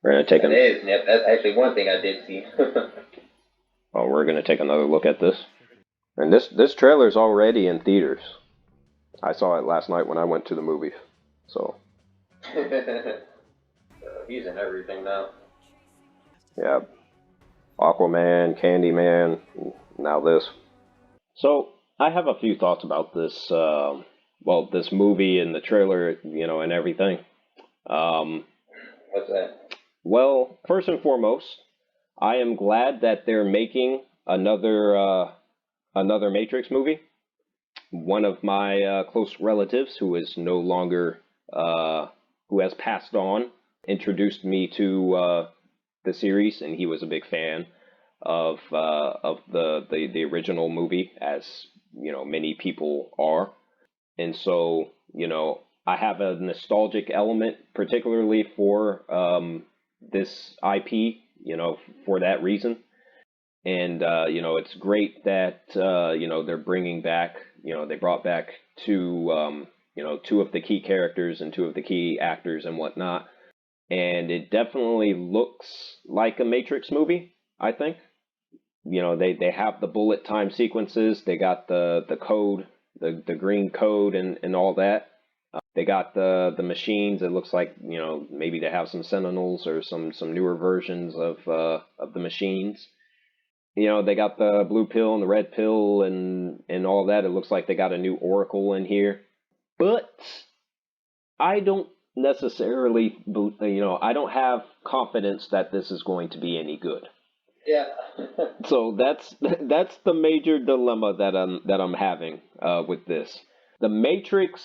We're gonna take That an is, yep, that's actually one thing I did see. oh, we're gonna take another look at this. And this trailer's already in theaters. I saw it last night when I went to the movies. So He's in everything now. yeah, Aquaman, Candyman, now this. So I have a few thoughts about this. Well, this movie and the trailer, and everything. Um, What's that? well, first and foremost, I am glad that they're making another Matrix movie. One of my close relatives, who is no longer who has passed on, introduced me to the series, and he was a big fan of the original movie, as many people are. And so I have a nostalgic element, particularly for this IP, for that reason. And it's great that they're bringing back, they brought back two of the key characters and two of the key actors and whatnot. And it definitely looks like a Matrix movie, I think. They have the bullet time sequences, they got the code, the green code, and all that. They got the machines. It looks like maybe they have some Sentinels or some newer versions of the machines. They got the blue pill and the red pill and all that. It looks like they got a new Oracle in here. But I don't necessarily, I don't have confidence that this is going to be any good. Yeah. So that's the major dilemma that I'm having with this. The Matrix,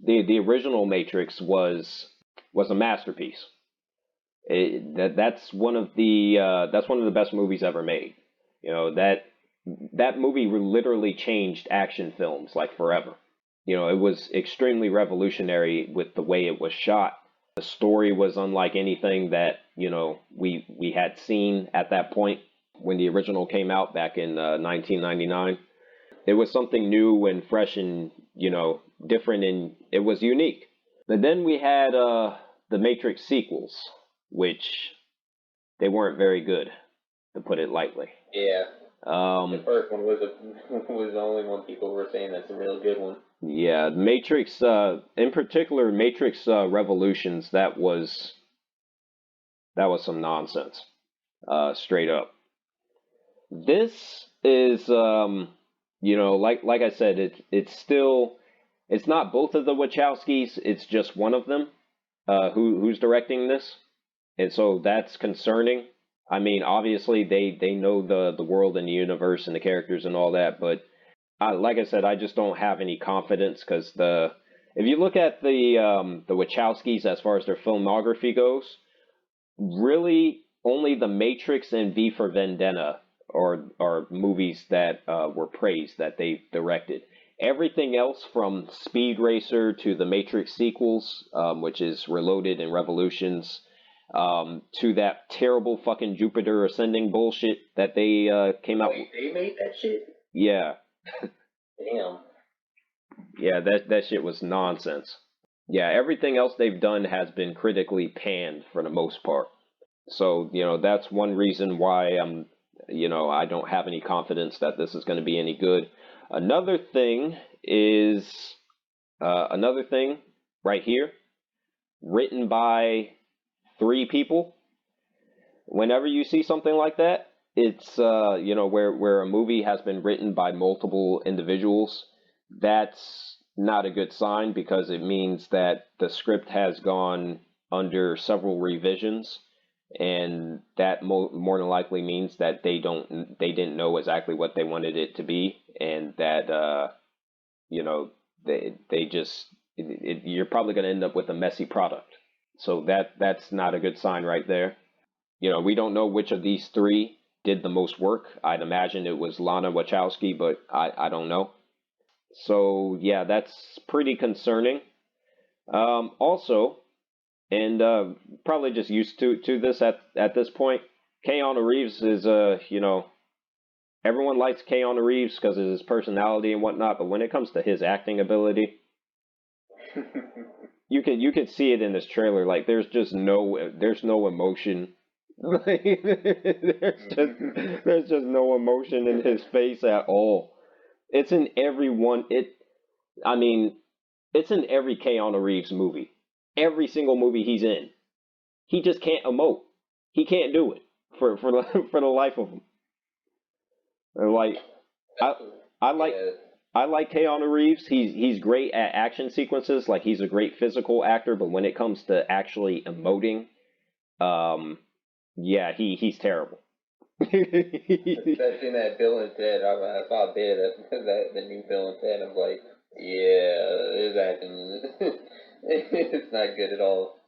the original Matrix was a masterpiece. That's one of the best movies ever made. That movie literally changed action films like forever. It was extremely revolutionary with the way it was shot. The story was unlike anything that we had seen at that point when the original came out back in 1999. It was something new and fresh and different, and it was unique. And then we had the Matrix sequels, which they weren't very good, to put it lightly. Yeah. The Um, first one was was the only one people were saying that's a real good one. yeah, Matrix, in particular, Matrix Revolutions. That was some nonsense, straight up. This is, like I said, it's not both of the Wachowskis. It's just one of them, who's directing this, and so that's concerning. I mean, obviously they know the world and the universe and the characters and all that, but like I said, I just don't have any confidence because the if you look at the Wachowskis as far as their filmography goes, really only The Matrix and V for Vendetta are movies that were praised that they directed. Everything else from Speed Racer to the Matrix sequels, which is Reloaded and Revolutions, to that terrible fucking Jupiter Ascending bullshit that they came out. Wait, they made that shit? Yeah, Damn. yeah, that shit was nonsense. Yeah, everything else they've done has been critically panned for the most part. So, that's one reason why I don't have any confidence that this is going to be any good. Another thing is, another thing right here, written by three people. Whenever you see something like that, it's, where a movie has been written by multiple individuals. That's not a good sign because it means that the script has gone under several revisions, and that more than likely means that they didn't know exactly what they wanted it to be, and that you know they just you're probably going to end up with a messy product. So that's not a good sign right there. We don't know which of these three did the most work. I'd imagine it was Lana Wachowski, but I don't know. So yeah, that's pretty concerning. Also, and probably just used to this at this point. Keanu Reeves is everyone likes Keanu Reeves because of his personality and whatnot, but when it comes to his acting ability, you could see it in this trailer. Like there's no emotion. Like there's just no emotion in his face at all. It's in every one. I mean, it's in every Keanu Reeves movie. Every single movie he's in, he just can't emote. He can't do it for the life of him. Like I I like Yeah. I like Keanu Reeves. He's great at action sequences. Like he's a great physical actor, but when it comes to actually emoting, um, yeah, he's terrible. Especially in that Bill and Ted. I saw a bit of that the new Bill and Ted. I'm like, yeah, his acting, it's not good at all.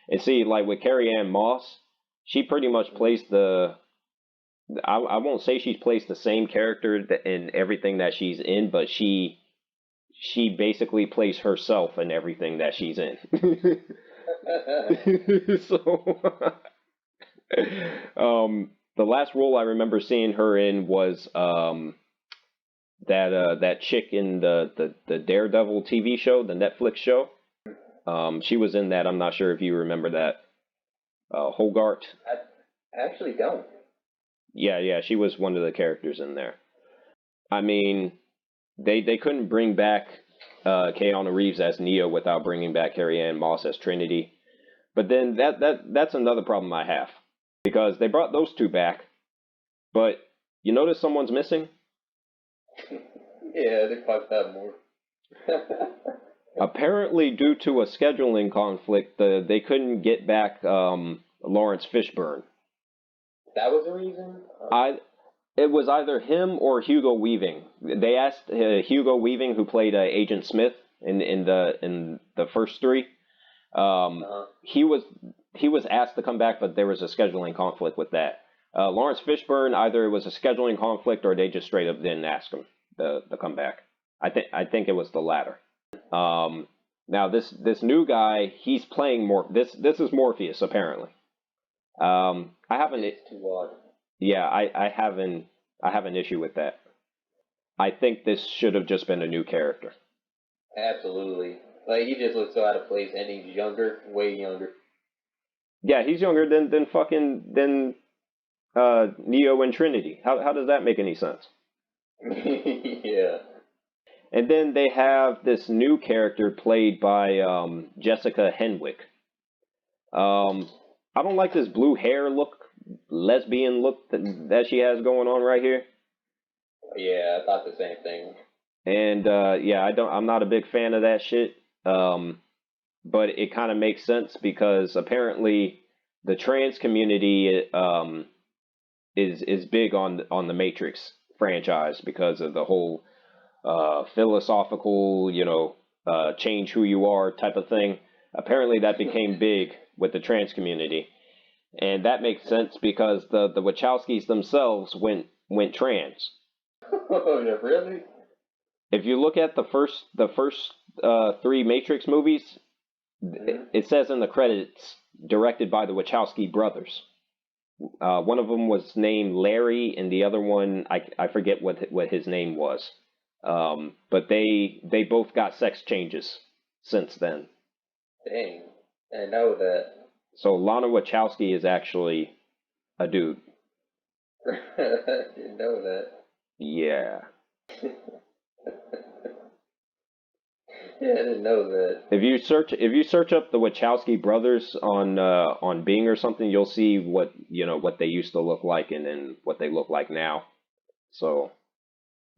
And see, like with Carrie Ann Moss, she pretty much plays the. I won't say she's plays the same character in everything that she's in, but she basically plays herself in everything that she's in. So, the last role I remember seeing her in was that chick in the Daredevil TV show, the Netflix show. She was in that. I'm not sure if you remember that. Hogarth. I actually don't. Yeah, she was one of the characters in there. I mean, they couldn't bring back Keanu Reeves as Neo without bringing back Carrie Ann Moss as Trinity. But then that's another problem I have because they brought those two back, but you notice someone's missing. Yeah, they fucked up more. Apparently, due to a scheduling conflict, they couldn't get back Lawrence Fishburne. That was the reason. I It was either him or Hugo Weaving. They asked Hugo Weaving, who played Agent Smith in the first three. He was asked to come back, but there was a scheduling conflict with that. Lawrence Fishburne, either it was a scheduling conflict or they just straight up didn't ask him to come back. I think it was the latter. Now this new guy, he's playing more. This is Morpheus apparently. I haven't. It's too odd. Yeah, I have an issue with that. I think this should have just been a new character. Absolutely. Like he just looks so out of place, and he's younger, way younger. Yeah, he's younger than Neo and Trinity. How does that make any sense? Yeah. And then they have this new character played by Jessica Henwick. I don't like this blue hair look, lesbian look that she has going on right here. Yeah, I thought the same thing. And yeah, I'm not a big fan of that shit. But it kind of makes sense because apparently the trans community is big on the Matrix franchise because of the whole philosophical, change who you are type of thing. Apparently that became big with the trans community, and that makes sense because the Wachowskis themselves went trans. Oh, yeah, really? If you look at the first three Matrix movies, Mhm. it says in the credits directed by the Wachowski brothers. One of them was named Larry, and the other one I forget what his name was. But they both got sex changes since then. Dang. I know that. So Lana Wachowski is actually a dude. I didn't know that. Yeah. Yeah, I didn't know that. If you search up the Wachowski brothers on Bing or something, you'll see what they used to look like and then what they look like now. So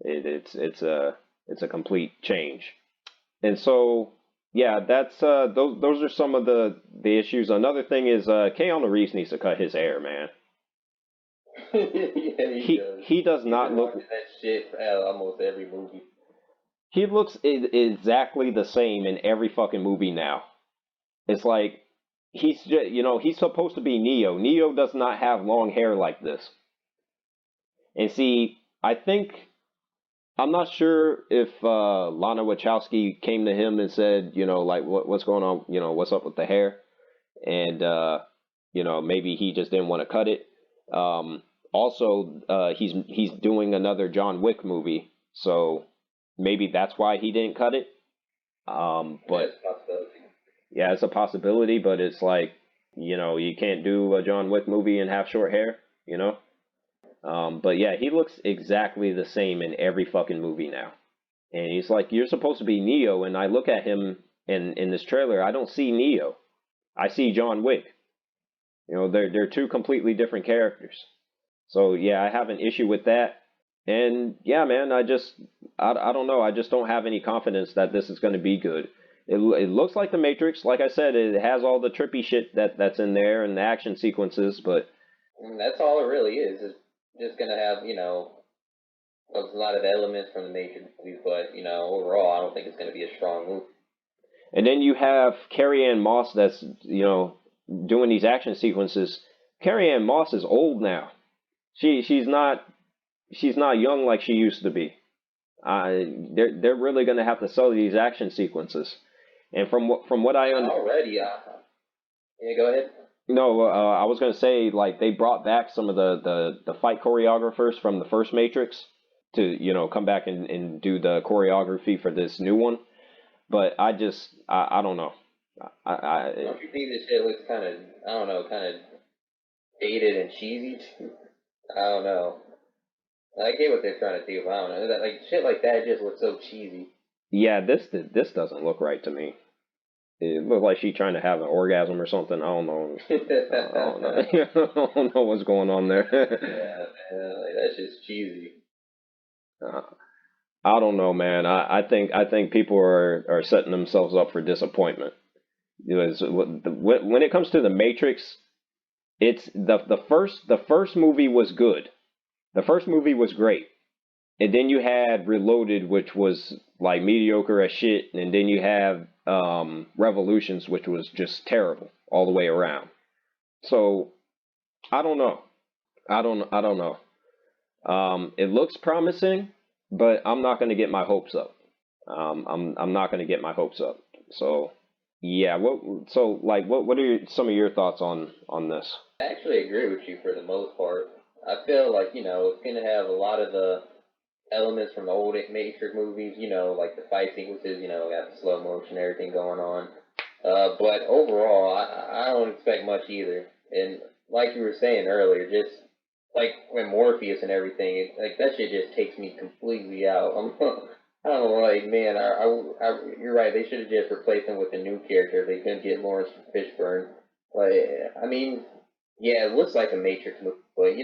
it's a complete change. And so yeah, that's those are some of the issues. Another thing is Keanu Reeves needs to cut his hair, man. Yeah, he He does. he does He's not been look. rocking that shit for almost every movie. He looks exactly the same in every fucking movie now. It's like he's supposed to be Neo. Neo does not have long hair like this. And see, I'm not sure if Lana Wachowski came to him and said, like what's going on, what's up with the hair, and maybe he just didn't want to cut it. Also, he's doing another John Wick movie, so maybe that's why he didn't cut it. Yeah, But it's fucked up. Yeah, it's a possibility, but it's like, you can't do a John Wick movie and have short hair, you know? But yeah, he looks exactly the same in every fucking movie now. And he's like, you're supposed to be Neo, and I look at him in this trailer, I don't see Neo. I see John Wick. They're two completely different characters. So yeah, I have an issue with that. And yeah, man, I don't know. I just don't have any confidence that this is going to be good. It looks like the Matrix. Like I said, it has all the trippy shit that's in there and the action sequences, but And that's all it really is. It's just gonna have, a lot of elements from the Matrix movies, but overall, I don't think it's gonna be a strong movie. and then you have Carrie Ann Moss that's doing these action sequences. Carrie Ann Moss is old now. She's not young like she used to be. They're really gonna have to sell these action sequences. And from what I Already, yeah, go ahead. no, I was gonna say like they brought back some of the fight choreographers from the first Matrix to come back and do the choreography for this new one. But I don't know. Don't you think this shit looks kind of, I don't know, kind of dated and cheesy? I don't know. I get what they're trying to do, but I don't know. That, like shit like that just looks so cheesy. Yeah, this doesn't look right to me. It looked like she trying to have an orgasm or something. I don't know. I don't know. I don't know what's going on there. Yeah, man, like that's just cheesy. uh, I don't know, man. I think people are setting themselves up for disappointment. Because when it comes to the Matrix, it's the first movie was good. The first movie was great. And then you had Reloaded, which was like mediocre as shit, and then you have Revolutions, which was just terrible all the way around. So I don't know. I don't know. It looks promising, but I'm not going to get my hopes up. I'm not going to get my hopes up. So yeah. What are some of your thoughts on this? I actually agree with you for the most part. I feel like it's gonna have a lot of the elements from the old Matrix movies. Like the fight sequences. Got the slow motion, everything going on. But overall, I don't expect much either. And like you were saying earlier, just like when Morpheus and everything, like that shit just takes me completely out. I don't know, like man, you're right. They should have just replaced him with a new character. They couldn't get Lawrence Fishburne. Like, I mean, yeah, it looks like a Matrix movie, but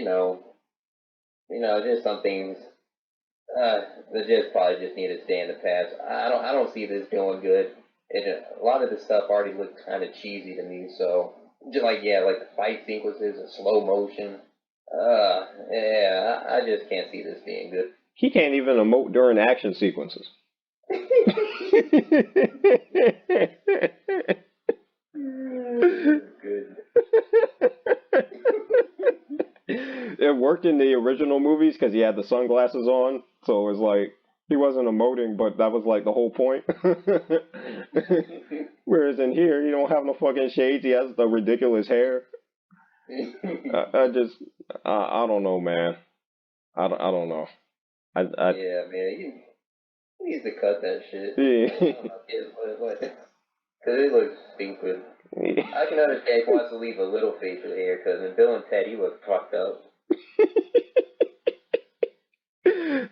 just some things that just probably just need to stay in the past. I don't see this going good. A lot of the stuff already looks kind of cheesy to me. So just like like the fight sequences and slow motion. Yeah, I just can't see this being good. He can't even emote during action sequences. Good. It worked in the original movies because he had the sunglasses on, so it was like he wasn't emoting, but that was like the whole point. Whereas in here, he don't have no fucking shades. He has the ridiculous hair. I don't know, man. I don't know. Yeah, man, he needs to cut that shit. Because it looks stupid. I can understand if he wants to leave a little facial hair, because in Bill and Ted, he was fucked up.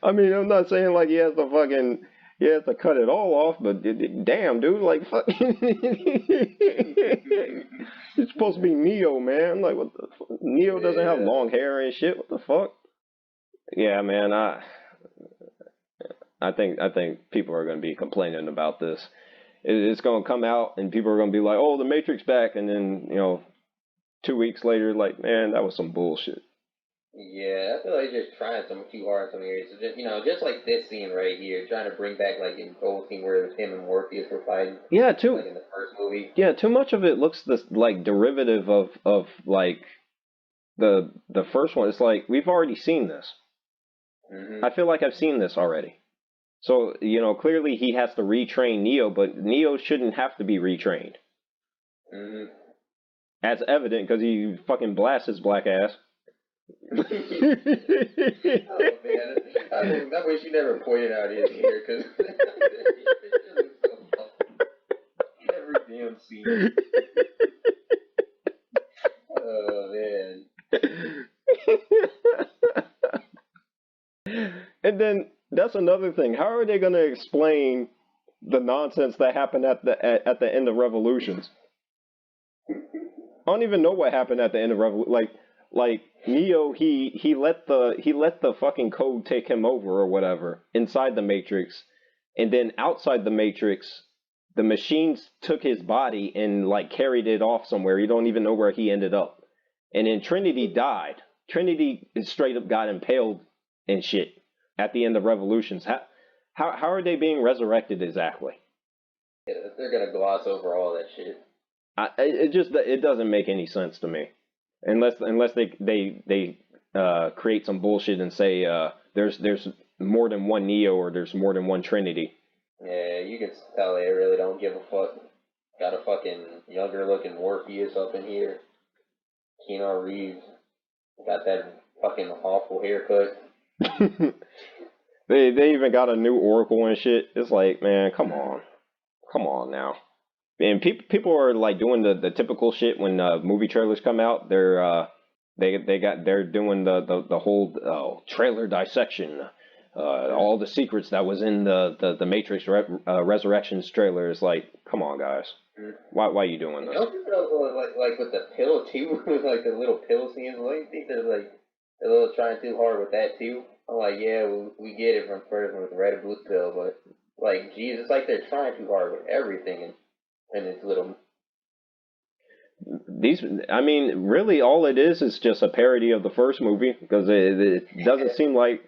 I mean, I'm not saying like he has to cut it all off, but damn, dude, like fuck, he's supposed to be Neo, man. Like what the Neo doesn't have Yeah. long hair and shit. What the fuck? Yeah, man. I think people are gonna be complaining about this. It's gonna come out and people are gonna be like, oh, the Matrix back, and then 2 weeks later, like, man, that was some bullshit. Yeah, I feel like he's just trying too hard in some areas. So just like this scene right here, trying to bring back like the old scene where it was him and Morpheus were fighting, Yeah, like in the first movie. too much of it looks this like derivative of like the first one. It's like we've already seen this. Hmm. I feel like I've seen this already. So, clearly he has to retrain Neo, but Neo shouldn't have to be retrained. Hmm. That's evident because he fucking blasts his black ass. Oh man, I wish you never pointed out his hair because every him speed. Oh man. And then that's another thing. How are they going to explain the nonsense that happened at the end of Revolutions? I don't even know what happened at the end of Revolution. Like Neo, he let the fucking code take him over or whatever inside the Matrix, and then outside the Matrix, the machines took his body and like carried it off somewhere. You don't even know where he ended up. And then Trinity died. Trinity straight up got impaled and shit at the end of Revolutions. How are they being resurrected exactly? Yeah, they're gonna gloss over all that shit. It doesn't make any sense to me, unless they create some bullshit and say there's more than one Neo or there's more than one Trinity. Yeah, you can tell they really don't give a fuck. Got a fucking younger looking Morpheus up in here. Keanu Reeves got that fucking awful haircut. They even got a new Oracle and shit. It's like, man, come on now. And people are like doing the typical shit when movie trailers come out. They're doing the whole trailer dissection. All the secrets that was in the Matrix Resurrections trailer is like, come on, guys. Why are you doing this? Don't you know, like with the pill too, with like the little pill scenes? Don't you think they're like a little trying too hard with that too? I'm like, yeah, we get it from first with the red and blue pill, but like, geez, it's like they're trying too hard with everything and it's little. I mean, really, all it is just a parody of the first movie because it doesn't seem like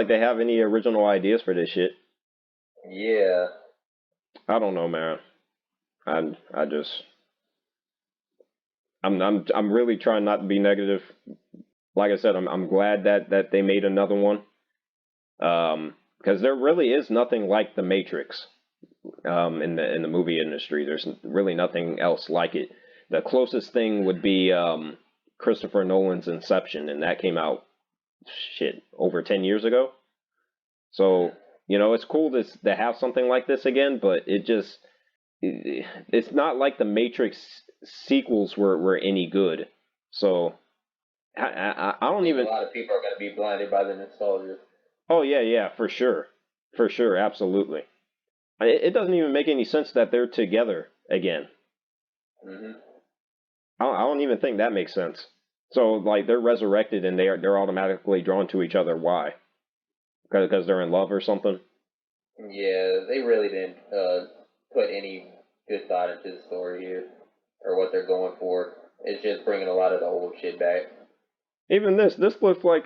they have any original ideas for this shit. Yeah. I don't know, man. I'm really trying not to be negative. Like I said, I'm glad that they made another one. Because there really is nothing like the Matrix. In the movie industry, there's really nothing else like it. The closest thing would be Christopher Nolan's Inception, and that came out over 10 years ago. So it's cool to have something like this again, but it's not like the Matrix sequels were any good. So I don't even. A lot of people are going to be blinded by the nostalgia. Oh yeah, for sure, absolutely. It doesn't even make any sense that they're together again. Mm-hmm. I don't even think that makes sense. So like they're resurrected and they're automatically drawn to each other. Why? Because they're in love or something? Yeah, they really didn't put any good thought into the story here or what they're going for. It's just bringing a lot of the old shit back. Even this looks like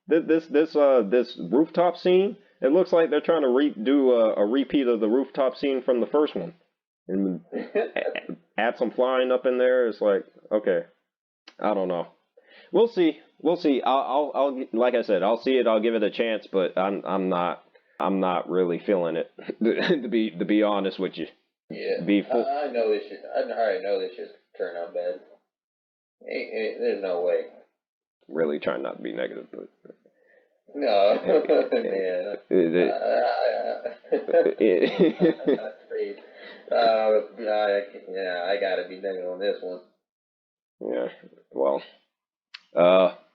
this rooftop scene. It looks like they're trying to do a repeat of the rooftop scene from the first one, and add some flying up in there. It's like, okay, I don't know. We'll see. I'll like I said, I'll see it. I'll give it a chance, but I'm not really feeling it to be honest with you. Yeah, I know this shit. I already know this shit's turn out bad. There's no way. Really trying not to be negative, but no, man. Yeah, I gotta be negative on this one. Yeah, well,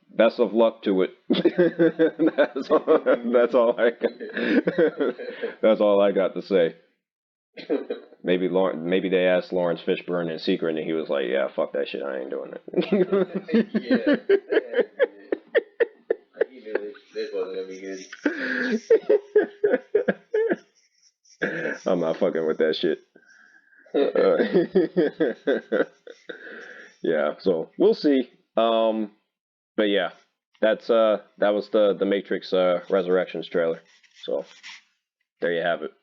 best of luck to it. That's all I got. That's all I got to say. Maybe they asked Lawrence Fishburne in secret, and he was like, "Yeah, fuck that shit. I ain't doing it." Yeah. He knew this wasn't gonna be good. I'm not fucking with that shit. Yeah, so we'll see. But yeah, that was the Matrix Resurrections trailer. So there you have it.